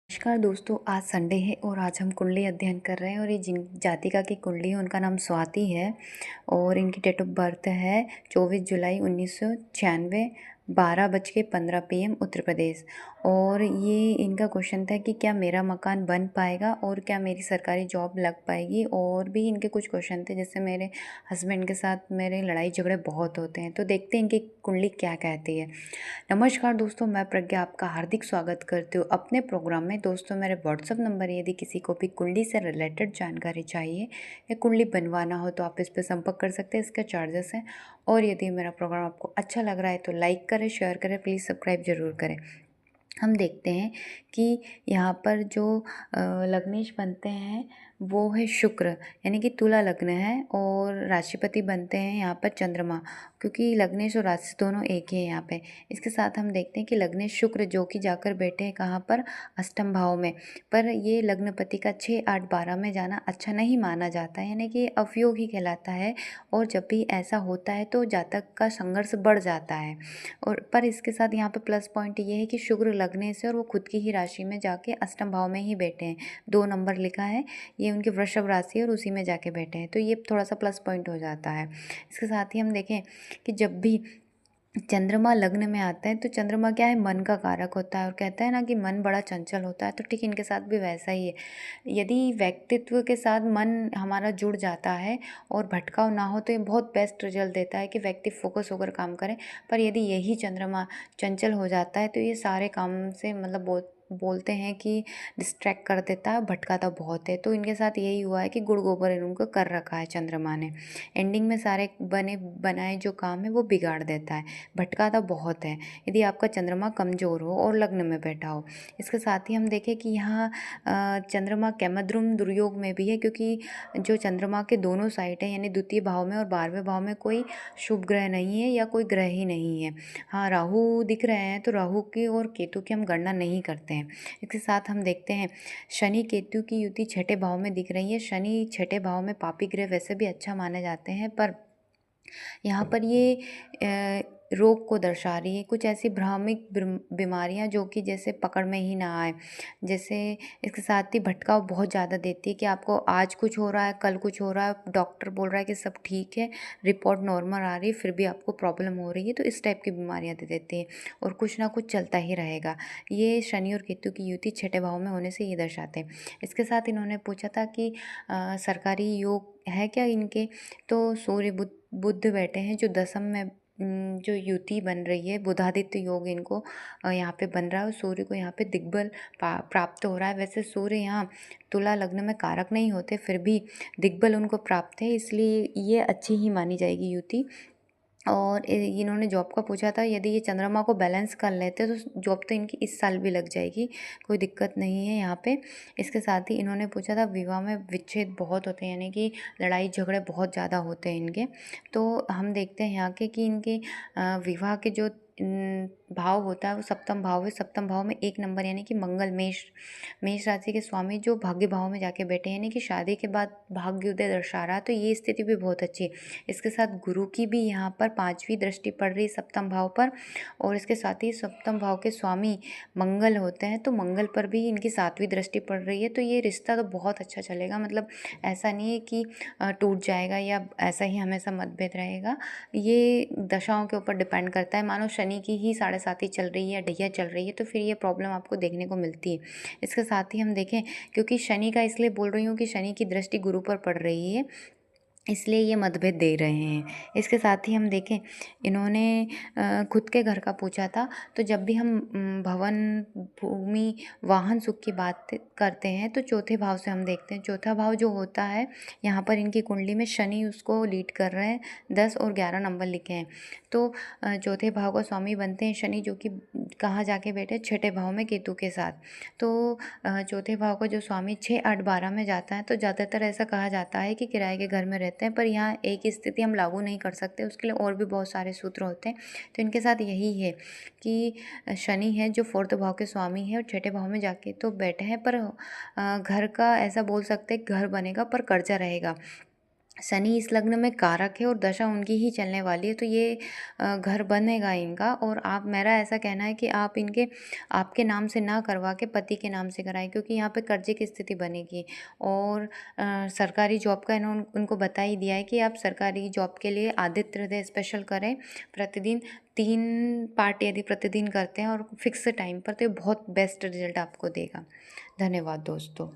नमस्कार दोस्तों, आज संडे है और आज हम कुंडली अध्ययन कर रहे हैं। और ये जिन जातिका की कुंडली है उनका नाम स्वाति है और इनकी डेट ऑफ बर्थ है 24 जुलाई 1996, 12:15 PM, उत्तर प्रदेश। और ये इनका क्वेश्चन था कि क्या मेरा मकान बन पाएगा और क्या मेरी सरकारी जॉब लग पाएगी। और भी इनके कुछ क्वेश्चन थे, जैसे मेरे हस्बैंड के साथ मेरे लड़ाई झगड़े बहुत होते हैं। तो देखते हैं इनकी कुंडली क्या कहती है। नमस्कार दोस्तों, मैं प्रज्ञा आपका हार्दिक स्वागत करती हूँ अपने प्रोग्राम में। दोस्तों, मेरे व्हाट्सअप नंबर है, यदि किसी को भी कुंडली से रिलेटेड जानकारी चाहिए या कुंडली बनवाना हो तो आप इस पर संपर्क कर सकते हैं। इसके चार्जेस हैं। और यदि मेरा प्रोग्राम आपको अच्छा लग रहा है तो लाइक करें, शेयर करें, प्लीज़ सब्सक्राइब जरूर करें। हम देखते हैं कि यहाँ पर जो लग्नेश बनते हैं वो है शुक्र, यानी कि तुला लग्न है। और राशिपति बनते हैं यहाँ पर चंद्रमा, क्योंकि लग्नेश और राशि दोनों एक ही है यहाँ पे। इसके साथ हम देखते हैं कि लग्नेश शुक्र जो कि जाकर बैठे हैं कहाँ पर, अष्टम भाव में। पर ये लग्नपति का 6, 8, 12 में जाना अच्छा नहीं माना जाता है, यानी कि अवयोग ही कहलाता है। और जब भी ऐसा होता है तो जातक का संघर्ष बढ़ जाता है। और पर इसके साथ यहाँ पे प्लस पॉइंट ये है कि शुक्र लगने से और वो खुद की ही राशि में जाके अष्टम भाव में ही बैठे हैं। 2 नंबर लिखा है, ये उनकी वृषभ राशि है और उसी में जाके बैठे हैं, तो ये थोड़ा सा प्लस पॉइंट हो जाता है। इसके साथ ही हम देखें कि जब भी चंद्रमा लग्न में आता है तो चंद्रमा क्या है, मन का कारक होता है। और कहता है ना कि मन बड़ा चंचल होता है, तो ठीक इनके साथ भी वैसा ही है। यदि व्यक्तित्व के साथ मन हमारा जुड़ जाता है और भटकाव ना हो तो ये बहुत बेस्ट रिजल्ट देता है कि व्यक्ति फोकस होकर काम करे। पर यदि यही चंद्रमा चंचल हो जाता है तो ये सारे काम से मतलब बोलते हैं कि डिस्ट्रैक्ट कर देता है, भटकाता बहुत है। तो इनके साथ यही हुआ है कि गुड़ गोबर इनको कर रखा है चंद्रमा ने। एंडिंग में सारे बने बनाए जो काम है वो बिगाड़ देता है, भटकाता बहुत है, यदि आपका चंद्रमा कमज़ोर हो और लग्न में बैठा हो। इसके साथ ही हम देखें कि यहाँ चंद्रमा कैमद्रुम दुर्योग में भी है, क्योंकि जो चंद्रमा के दोनों साइड है, यानी द्वितीय भाव में और 12वें भाव में कोई शुभ ग्रह नहीं है या कोई ग्रह ही नहीं है। हाँ, राहु दिख रहे हैं, तो राहु की और केतु की हम गणना नहीं करते हैं। इसके साथ हम देखते हैं शनि केतु की युति 6ठे भाव में दिख रही है। शनि 6ठे भाव में पापी ग्रह वैसे भी अच्छा माने जाते हैं, पर यहाँ पर ये रोग को दर्शा रही है, कुछ ऐसी भ्रामिक बीमारियाँ जो कि जैसे पकड़ में ही ना आए। जैसे इसके साथ ही भटकाव बहुत ज़्यादा देती है कि आपको आज कुछ हो रहा है, कल कुछ हो रहा है, डॉक्टर बोल रहा है कि सब ठीक है, रिपोर्ट नॉर्मल आ रही है, फिर भी आपको प्रॉब्लम हो रही है। तो इस टाइप की बीमारियाँ दे देती है और कुछ ना कुछ चलता ही रहेगा। ये शनि और केतु की युति 6ठे भाव में होने से ये दर्शाते हैं। इसके साथ इन्होंने पूछा था कि सरकारी योग है क्या इनके। तो सूर्य बुध बैठे हैं जो दसम में, जो युति बन रही है बुधादित्य योग इनको यहाँ पे बन रहा है। और सूर्य को यहाँ पे दिग्बल प्राप्त हो रहा है। वैसे सूर्य यहाँ तुला लग्न में कारक नहीं होते, फिर भी दिग्बल उनको प्राप्त है, इसलिए ये अच्छी ही मानी जाएगी युति। और इन्होंने जॉब का पूछा था, यदि ये चंद्रमा को बैलेंस कर लेते तो जॉब तो इनकी इस साल भी लग जाएगी, कोई दिक्कत नहीं है यहाँ पे। इसके साथ ही इन्होंने पूछा था, विवाह में विच्छेद बहुत होते हैं, यानी कि लड़ाई झगड़े बहुत ज़्यादा होते हैं इनके। तो हम देखते हैं यहाँ के कि इनके विवाह के जो भाव होता है वो सप्तम भाव है। सप्तम भाव में 1 नंबर यानी कि मंगल, मेष राशि के स्वामी जो भाग्य भाव में जाके बैठे हैं, यानी कि शादी के बाद भाग्योदय दर्शा रहा है, तो ये स्थिति भी बहुत अच्छी है। इसके साथ गुरु की भी यहाँ पर 5वीं दृष्टि पड़ रही है सप्तम भाव पर। और इसके साथ ही सप्तम भाव के स्वामी मंगल होते हैं, तो मंगल पर भी इनकी 7वीं दृष्टि पड़ रही है। तो ये रिश्ता तो बहुत अच्छा चलेगा, मतलब ऐसा नहीं है कि टूट जाएगा या ऐसा ही हमेशा मतभेद रहेगा। ये दशाओं के ऊपर डिपेंड करता है। मानो शनि की ही 7.5 चल रही है या ढैया चल रही है तो फिर ये प्रॉब्लम आपको देखने को मिलती है। इसके साथ ही हम देखें, क्योंकि शनि का इसलिए बोल रही हूँ कि शनि की दृष्टि गुरु पर पड़ रही है, इसलिए ये मतभेद दे रहे हैं। इसके साथ ही हम देखें, इन्होंने खुद के घर का पूछा था। तो जब भी हम भवन, भूमि, वाहन सुख की बात करते हैं तो चौथे भाव से हम देखते हैं। चौथा भाव जो होता है, यहाँ पर इनकी कुंडली में शनि उसको लीड कर रहे हैं, 10 और 11 नंबर लिखे हैं। तो चौथे भाव का स्वामी बनते हैं शनि, जो कि कहाँ जाके बैठे, 6ठे भाव में केतु के साथ। तो चौथे भाव का जो स्वामी 6, 8, 12 में जाता है, तो ज़्यादातर ऐसा कहा जाता है कि किराए के घर में रहते हैं। पर यहाँ एक ही स्थिति हम लागू नहीं कर सकते, उसके लिए और भी बहुत सारे सूत्र होते हैं। तो इनके साथ यही है कि शनि है जो 4th भाव के स्वामी है और 6ठे भाव में जाके तो बैठे हैं, पर घर का ऐसा बोल सकते हैं घर बनेगा पर कर्जा रहेगा। शनि इस लग्न में कारक है और दशा उनकी ही चलने वाली है, तो ये घर बनेगा इनका। और आप, मेरा ऐसा कहना है कि आप इनके आपके नाम से ना करवा के पति के नाम से कराएं, क्योंकि यहाँ पे कर्जे की स्थिति बनेगी। और सरकारी जॉब का इन्होंने उनको बता ही दिया है कि आप सरकारी जॉब के लिए आदित्य हृदय स्पेशल करें प्रतिदिन, 3 पार्ट यदि प्रतिदिन करते हैं और फिक्स टाइम पर, तो ये बहुत बेस्ट रिजल्ट आपको देगा। धन्यवाद दोस्तों।